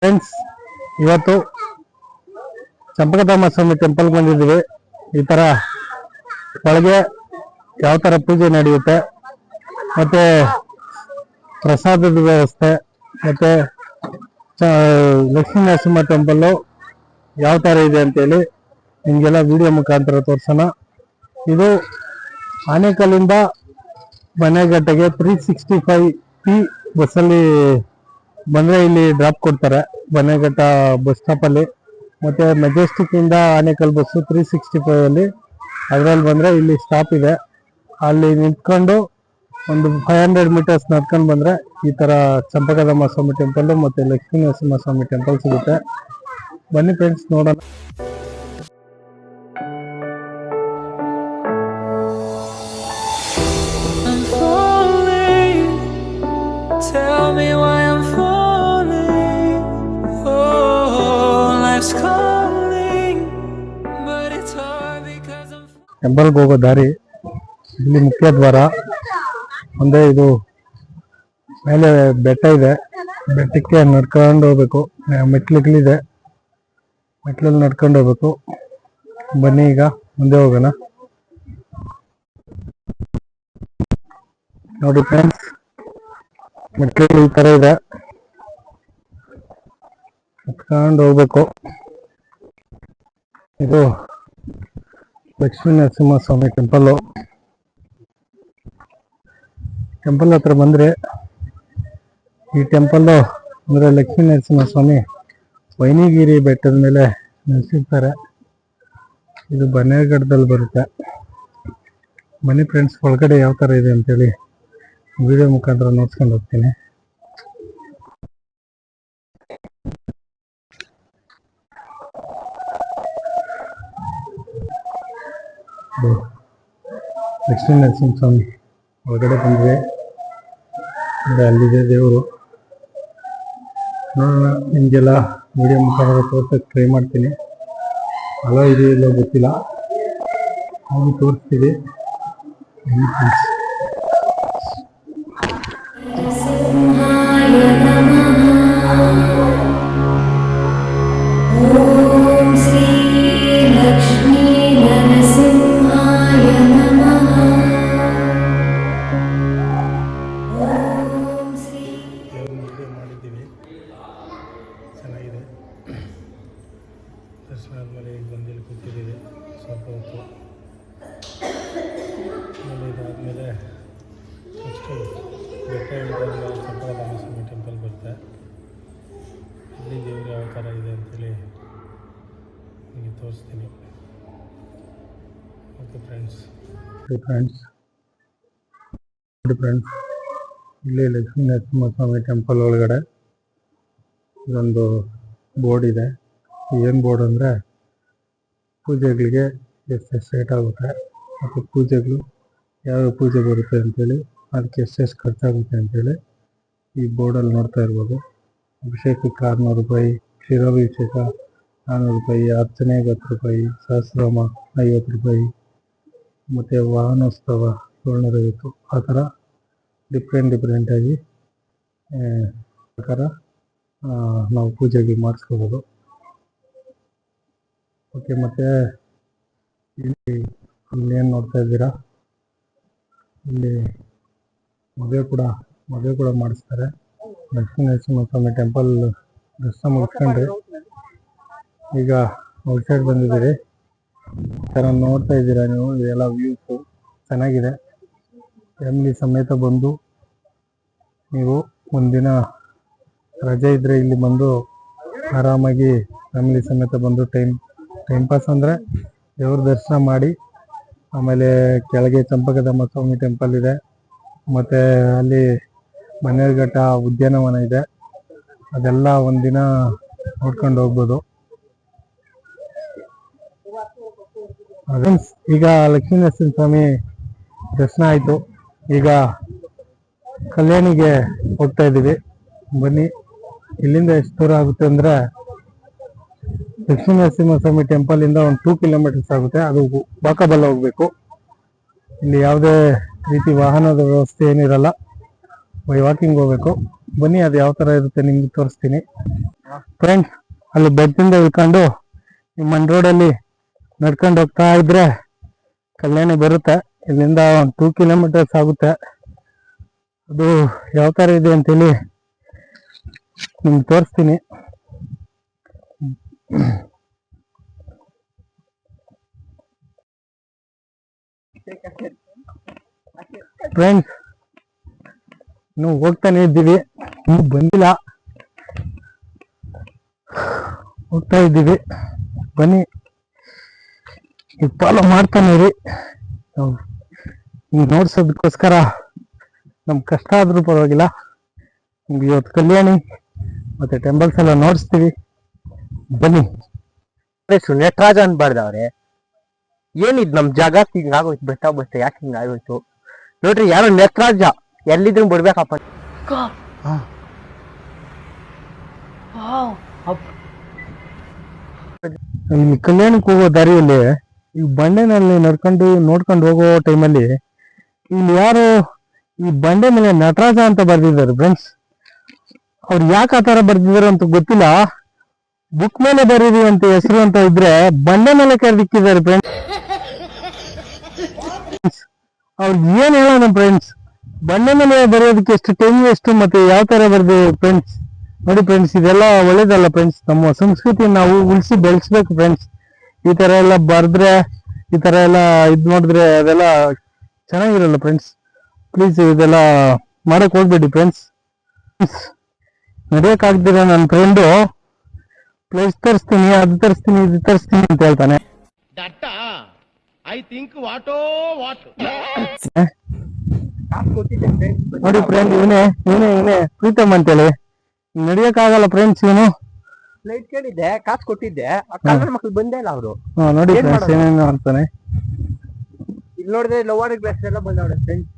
Friends, ಇವತ್ತು ಚಂಪಕಧಾಮ ಸ್ವಾಮಿ temple ಬಂದಿದ್ದೀವಿ. ಈ ತರ ಒಳಗೆ ಯಾವ ತರ ಪೂಜೆ ನಡೆಯುತ್ತೆ, ಮತ್ತೆ ಪ್ರಸಾದದ ವ್ಯವಸ್ಥೆ, ಮತ್ತೆ ಲಕ್ಷ್ಮೀ ನರಸಿಂಹ ಟೆಂಪಲ್ ಯಾವ ತರ ಇದೆ ಅಂತೇಳಿ ನಿಮ್ಗೆಲ್ಲ ವಿಡಿಯೋ ಮುಖಾಂತರ ತೋರ್ಸೋಣ. ಇದು ಆನೇಕಲ್ಲಿಂದ ಬನ್ನೇಘಟ್ಟಗೆ 365P ಬಸ್ಸಲ್ಲಿ ಬಂದ್ರೆ ಇಲ್ಲಿ ಡ್ರಾಪ್ ಕೊಡ್ತಾರೆ ಬನ್ನೇಘಟ್ಟ ಬಸ್ ಸ್ಟಾಪ್ ಅಲ್ಲಿ. ಮತ್ತೆ ಮೆಜೆಸ್ಟಿಕ್ ಇಂದ ಆನೇಕಲ್ ಬಸ್ಸು 365 ಅಲ್ಲಿ ಅದ್ರಲ್ಲಿ ಬಂದ್ರೆ ಇಲ್ಲಿ ಸ್ಟಾಪ್ ಇದೆ. ಅಲ್ಲಿ ನಿಂತ್ಕೊಂಡು ಒಂದು 500 ಮೀಟರ್ಸ್ ನಡ್ಕೊಂಡು ಬಂದ್ರೆ ಈ ತರ ಚಂಪಕಧಾಮ ಸ್ವಾಮಿ ಟೆಂಪಲ್ ಮತ್ತೆ ಲಕ್ಷ್ಮೀ ನರಸಿಂಹ ಸ್ವಾಮಿ ಟೆಂಪಲ್ ಸಿಗುತ್ತೆ. ಬನ್ನಿ ಫ್ರೆಂಡ್ಸ್, ನೋಡೋಣ. Tell me why I'm falling. Oh, life's calling, but it's hard because I'm. ಟೆಂಪಲ್ಗೆ ಹೋಗೋ ದಾರಿ ಇಲ್ಲಿ ಮುಖ್ಯ ದ್ವಾರ ಒಂದೇ. ಇದು ಮೇಲೆ ಬೆಟ್ಟ ಇದೆ, ಬೆಟ್ಟಕ್ಕೆ ನಡ್ಕೊಂಡು ಹೋಗ್ಬೇಕು. ಮೆಟ್ಲುಗಳಿದೆ, ಮೆಟ್ಲಲ್ಲಿ ನಡ್ಕೊಂಡು ಹೋಗ್ಬೇಕು. ಬನ್ನಿ ಈಗ ಮುಂದೆ ಹೋಗೋಣ. ನೋಡಿ ಫ್ರೆಂಡ್ಸ್, ಮೆಟ್ಲು ಈ ತರ ಇದೆ, ಹತ್ಕೊಂಡು ಹೋಗ್ಬೇಕು. ಇದು ಲಕ್ಷ್ಮೀ ನರಸಿಂಹ ಸ್ವಾಮಿ ಟೆಂಪಲ್. ಟೆಂಪಲ್ ಹತ್ರ ಬಂದ್ರೆ ಈ ಟೆಂಪಲ್ ಅಂದ್ರೆ ಲಕ್ಷ್ಮೀ ನರಸಿಂಹ ಸ್ವಾಮಿ ವೈನಿಗಿರಿ ಬೆಟ್ಟದ ಮೇಲೆ ನೆಲೆಸಿರ್ತಾರೆ. ಇದು ಬನ್ನೇಘಟ್ಟದಲ್ಲಿ ಬರುತ್ತೆ. ಬನ್ನಿ ಫ್ರೆಂಡ್ಸ್, ಒಳಗಡೆ ಯಾವ ತರ ಇದೆ ಅಂತೇಳಿ ವಿಡಿಯೋ ಮುಖಾಂತರ ನೋಡ್ಸ್ಕೊಂಡು ಹೋಗ್ತೀನಿ. ಲಕ್ಷ್ಮೀ ನರಸಿಂಹ ಸ್ವಾಮಿ ಒಳಗಡೆ ಬಂದ್ರೆ ಅಲ್ಲಿದೆ ದೇವರು. ನೋಡೋಣ, ನಿಮಗೆಲ್ಲ ವಿಡಿಯೋ ಮುಖಾಂತರ ತೋರ್ಸಕ್ಕೆ ಟ್ರೈ ಮಾಡ್ತೀನಿ. ಅಲೋ ಇದೆಯೋ ಇಲ್ಲೋ ಗೊತ್ತಿಲ್ಲ, ಹೋಗಿ ತೋರಿಸ್ತೀವಿ. ಮಾಡಿದ್ದೀವಿ, ಚೆನ್ನಾಗಿದೆ. ದರ್ಶನ ಆದಮೇಲೆ ಈಗ ಬಂದಿಲ್ಲಿ ಕೂತಿದ್ದೀವಿ ಸ್ವಲ್ಪ ಹೊತ್ತು. ಆಮೇಲೆ ಇದಾದಮೇಲೆ ನೆಕ್ಸ್ಟು ಬೆಟ್ಟ ಇಳಿದಾದ್ಮೇಲೆ ಚಂಪಕಧಾಮ ಸ್ವಾಮಿ ಟೆಂಪಲ್ ಬರುತ್ತೆ. ಇಲ್ಲಿ ದೇವರು ಯಾವ ಥರ ಇದೆ ಅಂತೇಳಿ ನಿಮಗೆ ತೋರಿಸ್ತೀನಿ. Okay friends. ಇಲ್ಲಿ ಲಕ್ಷ್ಮೀ ನರಸಿಂಹ ಸ್ವಾಮಿ ಟೆಂಪಲ್ ಒಳಗಡೆ ಇದೊಂದು ಬೋರ್ಡ್ ಇದೆ. ಏನು ಬೋರ್ಡ್ ಅಂದರೆ ಪೂಜೆಗಳಿಗೆ ಎಷ್ಟು ರೇಟ್ ಆಗುತ್ತೆ ಮತ್ತು ಪೂಜೆಗಳು ಯಾವ್ಯಾವ ಪೂಜೆ ಬರುತ್ತೆ ಅಂತೇಳಿ, ಅದಕ್ಕೆ ಎಷ್ಟೆಷ್ಟು ಖರ್ಚಾಗುತ್ತೆ ಅಂತೇಳಿ ಈ ಬೋರ್ಡಲ್ಲಿ ನೋಡ್ತಾ ಇರ್ಬೋದು. ಅಭಿಷೇಕಕ್ಕೆ 600 ರೂಪಾಯಿ, ಕ್ಷೀರಾಭಿಷೇಕ 400 ರೂಪಾಯಿ, ಅರ್ಚನೆಗೆ 10 ರೂಪಾಯಿ, ಸಹಸ್ರನಾಮ 50 ರೂಪಾಯಿ, ಮತ್ತು ವಾಹನೋತ್ಸವ 750. ಆ ಥರ ಡಿಫ್ರೆಂಟಾಗಿ ಪ್ರಕಾರ ನಾವು ಪೂಜೆಗೆ ಮಾಡಿಸ್ಕೋಬೋದು. ಓಕೆ, ಮತ್ತು ಇಲ್ಲೇನು ನೋಡ್ತಾ ಇದ್ದೀರಾ, ಇಲ್ಲಿ ಮದುವೆ ಕೂಡ ಮಾಡಿಸ್ತಾರೆ. ಲಕ್ಷ್ಮೀ ನರಸಿಂಹ ಸ್ವಾಮಿ ಟೆಂಪಲ್ ದರ್ಶನ ಮುಗಿಸ್ಕೊಂಡ್ರೆ ಈಗ ಔಟ್ಸೈಡ್ ಬಂದಿದ್ದೀರಿ. ಈ ಥರ ನೋಡ್ತಾ ಇದ್ದೀರಾ ನೀವು, ಇದೆಲ್ಲ ವ್ಯೂಸು ಚೆನ್ನಾಗಿದೆ. ಫ್ಯಾಮಿಲಿ ಸಮೇತ ಬಂದು ನೀವು ಒಂದಿನ ರಜೆ ಇದ್ದರೆ ಇಲ್ಲಿ ಬಂದು ಆರಾಮಾಗಿ ಫ್ಯಾಮಿಲಿ ಸಮೇತ ಬಂದು ಟೈಮ್ ಪಾಸ್ ಅಂದರೆ ದೇವ್ರ ದರ್ಶನ ಮಾಡಿ, ಆಮೇಲೆ ಕೆಳಗೆ ಚಂಪಕಧಾಮ ಸ್ವಾಮಿ ಟೆಂಪಲ್ ಇದೆ, ಮತ್ತು ಅಲ್ಲಿ ಬನ್ನೇಘಟ್ಟ ಉದ್ಯಾನವನ ಇದೆ. ಅದೆಲ್ಲ ಒಂದಿನ ನೋಡ್ಕೊಂಡು ಹೋಗ್ಬೋದು. ಈಗ ಲಕ್ಷ್ಮೀ ನರಸಿಂಹ ಸ್ವಾಮಿ ದರ್ಶನ ಆಯಿತು. ಈಗ ಕಲ್ಯಾಣಿಗೆ ಹೋಗ್ತಾ ಇದ್ದೀವಿ. ಬನ್ನಿ, ಇಲ್ಲಿಂದ ಎಷ್ಟು ದೂರ ಆಗುತ್ತೆ ಅಂದರೆ ಲಕ್ಷ್ಮೀ ನರಸಿಂಹ ಸ್ವಾಮಿ ಟೆಂಪಲ್ ಇಂದ ಒಂದು 2 ಕಿಲೋಮೀಟರ್ಸ್ ಆಗುತ್ತೆ. ಅದು ವಾಕಬಲ್ ಹೋಗ್ಬೇಕು. ಇಲ್ಲಿ ಯಾವುದೇ ರೀತಿ ವಾಹನದ ವ್ಯವಸ್ಥೆ ಏನಿರಲ್ಲ, ಬೈ ವಾಕಿಂಗ್ ಹೋಗ್ಬೇಕು. ಬನ್ನಿ, ಅದು ಯಾವ ಥರ ಇರುತ್ತೆ ನಿಮ್ಗೆ ತೋರಿಸ್ತೀನಿ. ಫ್ರೆಂಡ್ಸ್ ಅಲ್ಲಿ ಬೆಟ್ಟದಿಂದ ಇಳ್ಕೊಂಡು ಈ ಮಣ್ ರೋಡಲ್ಲಿ ನಡ್ಕೊಂಡು ಹೋಗ್ತಾ ಇದ್ರೆ ಕಲ್ಯಾಣಿ ಬರುತ್ತೆ. ಇಲ್ಲಿಂದ ಒಂದು 2 ಕಿಲೋಮೀಟರ್ಸ್ ಆಗುತ್ತೆ. ಅದು ಯಾವ ಥರ ಇದೆ ಅಂತೇಳಿ ನಿಮ್ಗೆ ತೋರಿಸ್ತೀನಿ. ಫ್ರೆಂಡ್ಸ್ ನಾವು ಹೋಗ್ತಾನೆ ಇದ್ದೀವಿ, ಇನ್ನೂ ಬಂದಿಲ್ಲ, ಹೋಗ್ತಾ ಇದ್ದೀವಿ. ಬನ್ನಿ, ಈಗ ಫಾಲೋ ಮಾಡ್ತಾನೆ ಇರಿ. ನೀವು ನೋಡ್ಸೋದಕ್ಕೋಸ್ಕರ ನಮ್ಗೆ ಕಷ್ಟ ಆದ್ರೂ ಪರವಾಗಿಲ್ಲ, ನಿಮ್ಗೆ ಇವತ್ತು ಕಲ್ಯಾಣಿ ಮತ್ತೆ ಟೆಂಪಲ್ಸ್ ಎಲ್ಲ ನೋಡಿಸ್ತೀವಿ. ಬನ್ನಿ. ನೆಟ್ರಾಜ ಅನ್ಬಾರ್ದವ್ರೆ, ಏನಿದ್ ನಮ್ ಜಾಗ ಹಿಂಗಾಗೋಯ್ತು, ಬೆಟ್ಟ ಯಾಕೆ ಹಿಂಗಾಗೋಯ್ತು ನೋಡ್ರಿ. ಯಾರೋ ನೆಟ್ರಾಜ ಎಲ್ಲಿದ್ರು ಬಿಡ್ಬೇಕಪ್ಪ. ಇಲ್ಲಿ ಕಲ್ಯಾಣಕ್ಕೆ ಹೋಗೋ ದಾರಿಯಲ್ಲಿ ಈ ಬಂಡೆನಲ್ಲಿ ನೋಡ್ಕೊಂಡು ಹೋಗೋ ಟೈಮಲ್ಲಿ ಇಲ್ಲಿ ಯಾರು ಈ ಬಂಡೆ ಮೇಲೆ ನಟರಾಜ ಅಂತ ಬರ್ದಿದ್ದಾರೆ ಫ್ರೆಂಡ್ಸ್. ಅವ್ರು ಯಾಕೆ ಆ ತರ ಬರ್ದಿದ್ದಾರೆ ಅಂತ ಗೊತ್ತಿಲ್ಲ. ಬುಕ್ ಮೇಲೆ ಬರೀರಿ ಅಂತ ಹೆಸರು ಅಂತ ಇದ್ರೆ ಬಂಡೆ ಮೇಲೆ ಕರೆದಿಕ್ಕಿದ್ದಾರೆ ಫ್ರೆಂಡ್ಸ್. ಅವ್ರಿಗೆ ಏನ್ ಹೇಳೋಣ ಫ್ರೆಂಡ್ಸ್, ಬಂಡೆ ಮೇಲೆ ಬರೆಯೋದಕ್ಕೆ ಎಷ್ಟು ಟೈಮ್ ಎಷ್ಟು ಮತ್ತೆ ಯಾವ ತರ ಬರ್ದೆ ಫ್ರೆಂಡ್ಸ್. ನೋಡಿ ಫ್ರೆಂಡ್ಸ್, ಇದೆಲ್ಲ ಒಳ್ಳೇದಲ್ಲ ಫ್ರೆಂಡ್ಸ್. ನಮ್ಮ ಸಂಸ್ಕೃತಿ ನಾವು ಉಳಿಸಿ ಬೆಳೆಸ್ಬೇಕು ಫ್ರೆಂಡ್ಸ್. ಈ ತರ ಎಲ್ಲ ಬರ್ದ್ರೆ, ಈ ತರ ಎಲ್ಲ ಇದ್ ನೋಡಿದ್ರೆ ಅದೆಲ್ಲ ಚೆನ್ನಾಗಿರಲ್ಲ ಫ್ರೆಂಡ್ಸ್. ಪ್ಲೀಸ್ ಇದೆಲ್ಲ ಮಾಡಕ್ ಹೋಗ್ಬೇಡಿ ಫ್ರೆಂಡ್ಸ್. ನಡೆಯಕ್ ಆಗ್ದಿರ ನನ್ನ ಫ್ರೆಂಡು ಪ್ಲೇಸ್ ತರಿಸ್ತೀನಿ, ಅದು ತರಿಸ್ತೀನಿ, ಇದು ತರಿಸ್ತೀನಿ ಅಂತ ಹೇಳ್ತಾನೆ. ನೋಡಿ ಫ್ರೆಂಡ್, ಇವನೇ ಪ್ರೀತಮ್ ಅಂತೇಳಿ ನಡೆಯಕ್ ಆಗಲ್ಲ ಫ್ರೆಂಡ್ಸ್. ಇವನು ಫ್ಲೈಟ್ ಕೇಳಿದ್ದೆ, ಕಾಸು ಕೊಟ್ಟಿದ್ದೆ, ಕನ್ನಡ ಮಕ್ಳು ಬಂದೇ ಇಲ್ಲ ಅವರು. ನೋಡಿ ಫ್ರೆಂಡ್ಸ್ ಏನೇನು ಅಂತಾನೆ. ಇಲ್ಲಿ ನೋಡಿದ್ರೆ ಲವರ್ ಗ್ಲಾಸ್ ಎಲ್ಲ ಬಂದವ್ರೆ ಫ್ರೆಂಡ್ಸ್.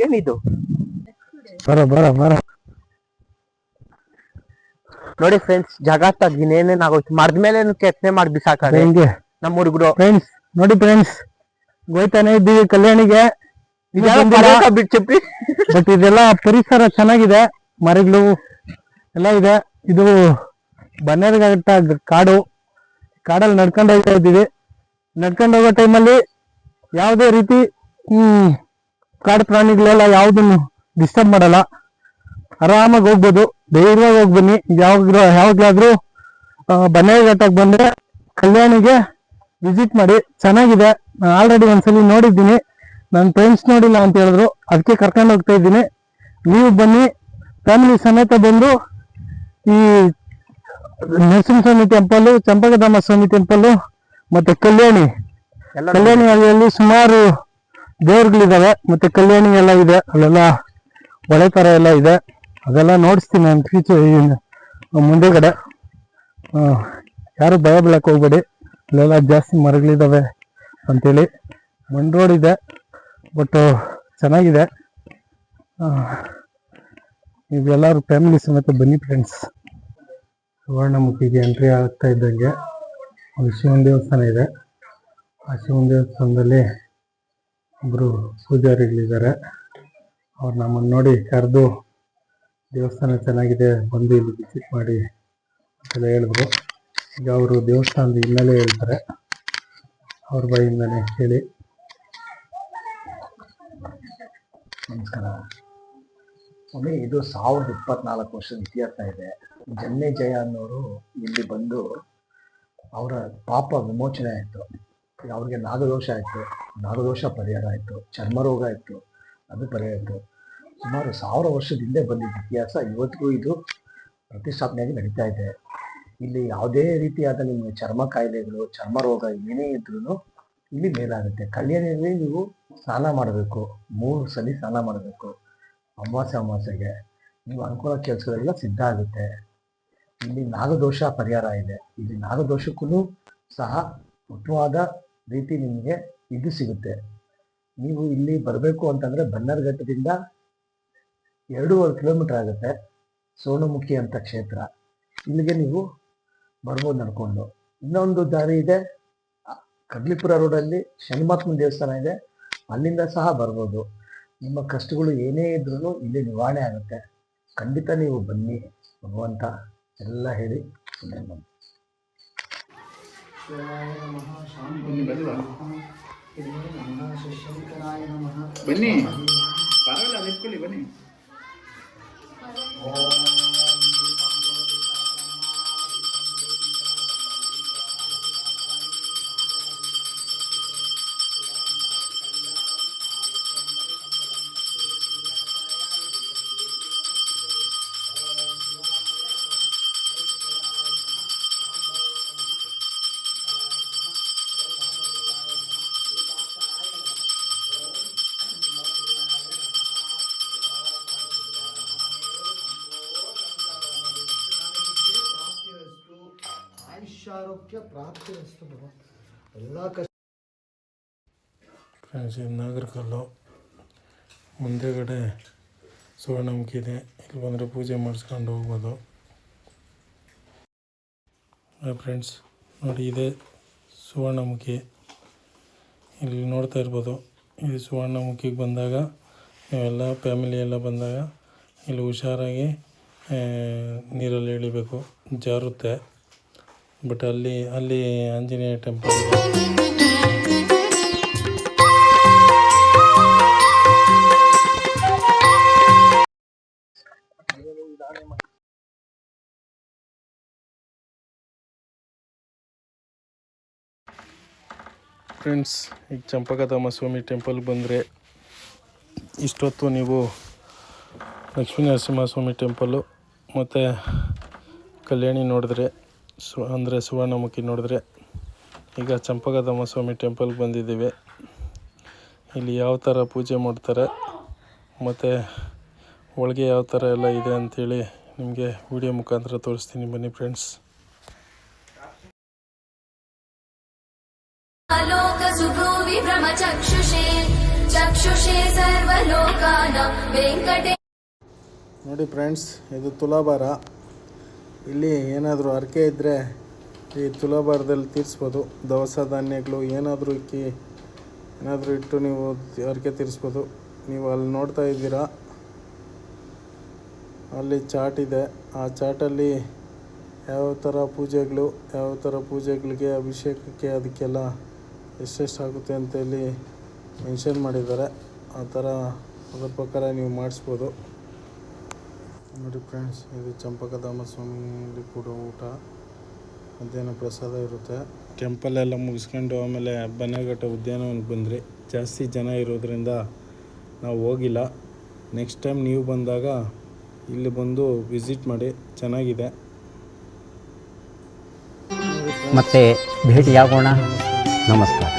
ಏನಿದು ಬರ ನೋಡಿ ಫ್ರೆಂಡ್ಸ್, ಜಗತ್ತಾಗ ಇನ್ನೇನೇನಾಗೋಯ್ತು, ಮರದ ಮೇಲೆ ಕೆತ್ತನೆ ಮಾಡಿ ಬಿಸಾಕಾರೆ ಹೆಂಗೆ ನಮ್ಮ ಹುಡುಗರು. ಫ್ರೆಂಡ್ಸ್ ನೋಡಿ ಫ್ರೆಂಡ್ಸ್, ಹೋಯ್ತಾನೆ ಇದ್ದೀವಿ ಕಲ್ಯಾಣಿಗೆ. ಬಿಟ್ಚಪ್ರಿ ಬಟ್ ಇದೆಲ್ಲ ಪರಿಸರ ಚೆನ್ನಾಗಿದೆ, ಮರಗಳು ಎಲ್ಲ ಇದೆ. ಇದು ಬನ್ನೇರಘಟ್ಟ ಕಾಡಲ್ಲಿ ನಡ್ಕೊಂಡು ಹೋಗ್ತಾ ಇದ್ದೀವಿ. ನಡ್ಕೊಂಡು ಹೋಗೋ ಟೈಮಲ್ಲಿ ಯಾವುದೇ ರೀತಿ ಕಾಡು ಪ್ರಾಣಿಗಳೆಲ್ಲ ಯಾವುದನ್ನು ಡಿಸ್ಟರ್ಬ್ ಮಾಡಲ್ಲ, ಆರಾಮಾಗಿ ಹೋಗ್ಬೋದು. ಧೈರ್ಯವಾಗಿ ಹೋಗಿ ಬನ್ನಿ. ಯಾವಾಗ್ಲಾದ್ರೂ ಬನ್ನೇರಘಟ್ಟಕ್ಕೆ ಬಂದ್ರೆ ಕಲ್ಯಾಣಿಗೆ ವಿಸಿಟ್ ಮಾಡಿ, ಚೆನ್ನಾಗಿದೆ. ನಾನು ಆಲ್ರೆಡಿ ಒಂದ್ಸಲಿ ನೋಡಿದ್ದೀನಿ, ನನ್ನ ಫ್ರೆಂಡ್ಸ್ ನೋಡಿಲ್ಲ ಅಂತ ಹೇಳಿದ್ರು, ಅದಕ್ಕೆ ಕರ್ಕೊಂಡು ಹೋಗ್ತಾ ಇದ್ದೀನಿ. ನೀವು ಬನ್ನಿ, ಫ್ಯಾಮಿಲಿ ಸಮೇತ ಬಂದು ಈ ನರಸಿಂಹಸ್ವಾಮಿ ಟೆಂಪಲ್, ಚಂಪಕಧಾಮ ಸ್ವಾಮಿ ಟೆಂಪಲ್ ಮತ್ತೆ ಕಲ್ಯಾಣಿಯಲ್ಲಿ ಸುಮಾರು ದೇವ್ರುಗಳಿದಾವೆ. ಮತ್ತೆ ಕಲ್ಯಾಣಿ ಎಲ್ಲ ಇದೆ, ಅಲ್ಲೆಲ್ಲ ಹೊಳೆ ತರ ಎಲ್ಲ ಇದೆ. ಅದೆಲ್ಲ ನೋಡಿಸ್ತೀನಿ ನಾನು ಫ್ಯೂಚರ್ ಮುಂದೆಗಡೆ. ಯಾರು ಭಯ ಬೀಳಕ್ ಹೋಗ್ಬೇಡಿ, ಅಲ್ಲೆಲ್ಲ ಜಾಸ್ತಿ ಮರಗಳಿದಾವೆ ಅಂತೇಳಿ. ಮಣ್ ರೋಡ್ ಇದೆ, ಬಟ್ ಚೆನ್ನಾಗಿದೆ. ನೀವೆಲ್ಲರೂ ಫ್ಯಾಮಿಲಿ ಸಮೇತ ಬನ್ನಿ ಫ್ರೆಂಡ್ಸ್. ಸುವರ್ಣಮುಖಿಗೆ ಎಂಟ್ರಿ ಆಗ್ತಾ ಇದ್ದಂಗೆ ಒಂದು ಶಿವನ ದೇವಸ್ಥಾನ ಇದೆ. ಆ ಶಿವನ ದೇವಸ್ಥಾನದಲ್ಲಿ ಒಬ್ಬರು ಪೂಜಾರಿಗಳಿದ್ದಾರೆ. ಅವ್ರು ನಮ್ಮನ್ನು ನೋಡಿ ಕರೆದು ದೇವಸ್ಥಾನ ಚೆನ್ನಾಗಿದೆ, ಬಂದು ಇಲ್ಲಿ ವಿಸಿಟ್ ಮಾಡಿ ಅಂತೆಲ್ಲ ಹೇಳಿದ್ರು. ಈಗ ಅವರು ದೇವಸ್ಥಾನದ ಹಿನ್ನೆಲೆ ಹೇಳ್ತಾರೆ, ಅವ್ರ ಬಾಯಿಂದನೇ ಹೇಳಿ. ನಮಸ್ಕಾರ ಒಮ್ಮೆ. ಇದು 1024 ವರ್ಷದ ಇತಿಹಾಸ ಇದೆ. ಜನ್ಮೇಜಯ ಅನ್ನೋರು ಇಲ್ಲಿ ಬಂದು ಅವರ ಪಾಪ ವಿಮೋಚನೆ ಆಯಿತು. ಅವ್ರಿಗೆ ನಾಗದೋಷ ಆಯಿತು, ನಾಗದೋಷ ಪರಿಹಾರ ಆಯಿತು. ಚರ್ಮರೋಗ ಇತ್ತು, ಅದು ಪರಿಹಾರ ಆಯಿತು. ಸುಮಾರು 1000 ವರ್ಷದ ಹಿಂದೆ ಬಂದಿದ್ದ ಇತಿಹಾಸ ಇವತ್ತಿಗೂ ಇದು ಪ್ರತಿಷ್ಠಾಪನೆಯಾಗಿ ನಡೀತಾ ಇದೆ. ಇಲ್ಲಿ ಯಾವುದೇ ರೀತಿಯಾದ ನಿಮಗೆ ಚರ್ಮ ಕಾಯಿಲೆಗಳು, ಚರ್ಮ ರೋಗ ಏನೇ ಇದ್ರೂ ಇಲ್ಲಿ ಮೇಲಾಗುತ್ತೆ. ಕಲ್ಯಾಣಿಯಲ್ಲಿ ನೀವು ಸ್ನಾನ ಮಾಡಬೇಕು, 3 ಸಲ ಸ್ನಾನ ಮಾಡಬೇಕು. ಅಮಾವಾಸ್ಯೆಗೆ ನೀವು ಅನುಕೂಲ ಕೆಲಸಗಳೆಲ್ಲ ಸಿದ್ಧ ಆಗುತ್ತೆ. ಇಲ್ಲಿ ನಾಗದೋಷ ಪರಿಹಾರ ಇದೆ. ಇಲ್ಲಿ ನಾಗದೋಷಕ್ಕೂ ಸಹ ಉತ್ತಮವಾದ ರೀತಿ ನಿಮಗೆ ಇದು ಸಿಗುತ್ತೆ. ನೀವು ಇಲ್ಲಿ ಬರಬೇಕು ಅಂತಂದರೆ ಬನ್ನೇರಘಟ್ಟದಿಂದ 2.5 ಕಿಲೋಮೀಟರ್ ಆಗುತ್ತೆ. ಸುವರ್ಣಮುಖಿ ಅಂತ ಕ್ಷೇತ್ರ, ಇಲ್ಲಿಗೆ ನೀವು ಬರ್ಬೋದು ನಡ್ಕೊಂಡು. ಇನ್ನೊಂದು ದಾರಿ ಇದೆ, ಕಡ್ಲಿಪುರ ರೋಡಲ್ಲಿ ಶನಿಮಹಾತ್ಮನ ದೇವಸ್ಥಾನ ಇದೆ, ಅಲ್ಲಿಂದ ಸಹ ಬರ್ಬೋದು. ನಿಮ್ಮ ಕಷ್ಟಗಳು ಏನೇ ಇದ್ರೂ ಇಲ್ಲಿ ನಿವಾರಣೆ ಆಗುತ್ತೆ. ಖಂಡಿತ ನೀವು ಬನ್ನಿ. ಭಗವಂತ ಎಲ್ಲ ಹೇಳಿ ಸುಮ್ಮನೆ ಬಂದು ಬನ್ನಿ ಪರವಾಗಿಲ್ಲ ನಿಂತ್ಕೊಳ್ಳಿ ಬನ್ನಿ. ಆಯುಷ್ಯಾರೋಗ್ಯ ಪ್ರಾಪ್ತಿ ಎಲ್ಲ ಕಷ್ಟ. ಫ್ರೆಂಡ್ಸ್, ಇದು ನಾಗರಕಲ್ಲು. ಮುಂದೆಗಡೆ ಸುವರ್ಣಮುಖಿ ಇದೆ. ಇಲ್ಲಿ ಬಂದರೆ ಪೂಜೆ ಮಾಡಿಸ್ಕೊಂಡು ಹೋಗ್ಬೋದು. ಫ್ರೆಂಡ್ಸ್ ನೋಡಿ, ಇದೆ ಸುವರ್ಣಮುಖಿ. ಇಲ್ಲಿ ನೋಡ್ತಾ ಇರ್ಬೋದು. ಇದು ಸುವರ್ಣಮುಖಿಗೆ ಬಂದಾಗ ನೀವೆಲ್ಲ ಫ್ಯಾಮಿಲಿ ಎಲ್ಲ ಬಂದಾಗ ಇಲ್ಲಿ ಹುಷಾರಾಗಿ ನೀರಲ್ಲಿ ಇಳಿಬೇಕು, ಜಾರುತ್ತೆ. ಬಟ್ ಅಲ್ಲಿ ಆಂಜನೇಯ ಟೆಂಪಲ್ ಇದೆ. ಫ್ರೆಂಡ್ಸ್, ಈಗ ಚಂಪಕಧಾಮ ಸ್ವಾಮಿ ಟೆಂಪಲ್ಗೆ ಬಂದರೆ ಇಷ್ಟೊತ್ತು ನೀವು ಲಕ್ಷ್ಮೀ ನರಸಿಂಹಸ್ವಾಮಿ ಟೆಂಪಲ್ಲು ಮತ್ತು ಕಲ್ಯಾಣಿ ನೋಡಿದ್ರೆ, ಅಂದರೆ ಸುವರ್ಣಮುಖಿ ನೋಡಿದ್ರೆ, ಈಗ ಚಂಪಕಧಾಮ ಸ್ವಾಮಿ ಟೆಂಪಲ್ಗೆ ಬಂದಿದ್ದೀವಿ. ಇಲ್ಲಿ ಯಾವ ಥರ ಪೂಜೆ ಮಾಡ್ತಾರೆ ಮತ್ತು ಒಳಗೆ ಯಾವ ಥರ ಎಲ್ಲ ಇದೆ ಅಂಥೇಳಿ ನಿಮಗೆ ವಿಡಿಯೋ ಮುಖಾಂತರ ತೋರಿಸ್ತೀನಿ. ಬನ್ನಿ ಫ್ರೆಂಡ್ಸ್. ನೋಡಿ ಫ್ರೆಂಡ್ಸ್, ಇದು ತುಲಾಭಾರ. ಇಲ್ಲಿ ಏನಾದರೂ ಹರಕೆ ಇದ್ದರೆ ಈ ತುಲಾಭಾರದಲ್ಲಿ ತೀರಿಸ್ಬೋದು. ದವಸ ಧಾನ್ಯಗಳು ಏನಾದರೂ ಇಟ್ಟು ನೀವು ಹರಕೆ ತೀರಿಸ್ಬೋದು. ನೀವು ಅಲ್ಲಿ ನೋಡ್ತಾ ಇದ್ದೀರಾ, ಅಲ್ಲಿ ಚಾಟ್ ಇದೆ. ಆ ಚಾಟಲ್ಲಿ ಯಾವ ಥರ ಪೂಜೆಗಳಿಗೆ ಅಭಿಷೇಕಕ್ಕೆ ಅದಕ್ಕೆಲ್ಲ ಎಷ್ಟೆಷ್ಟು ಆಗುತ್ತೆ ಅಂತೇಳಿ ಮೆನ್ಷನ್ ಮಾಡಿದ್ದಾರೆ. ಅದ್ರ ಪ್ರಕಾರ ನೀವು ಮಾಡಿಸ್ಬೋದು. ನೋಡಿ ಫ್ರೆಂಡ್ಸ್, ಇದು ಚಂಪಕಧಾಮ ಸ್ವಾಮಿಯಲ್ಲಿ ಕೂಡ ಊಟ, ಮಧ್ಯಾಹ್ನ ಪ್ರಸಾದ ಇರುತ್ತೆ. ಟೆಂಪಲೆಲ್ಲ ಮುಗಿಸ್ಕೊಂಡು ಆಮೇಲೆ ಬನ್ನೇಘಟ್ಟ ಉದ್ಯಾನವನಕ್ಕೆ ಬಂದರೆ ಜಾಸ್ತಿ ಜನ ಇರೋದ್ರಿಂದ ನಾವು ಹೋಗಿಲ್ಲ. ನೆಕ್ಸ್ಟ್ ಟೈಮ್ ನೀವು ಬಂದಾಗ ಇಲ್ಲಿ ಬಂದು ವಿಸಿಟ್ ಮಾಡಿ, ಚೆನ್ನಾಗಿದೆ. ಮತ್ತೆ ಭೇಟಿಯಾಗೋಣ. ನಮಸ್ಕಾರ.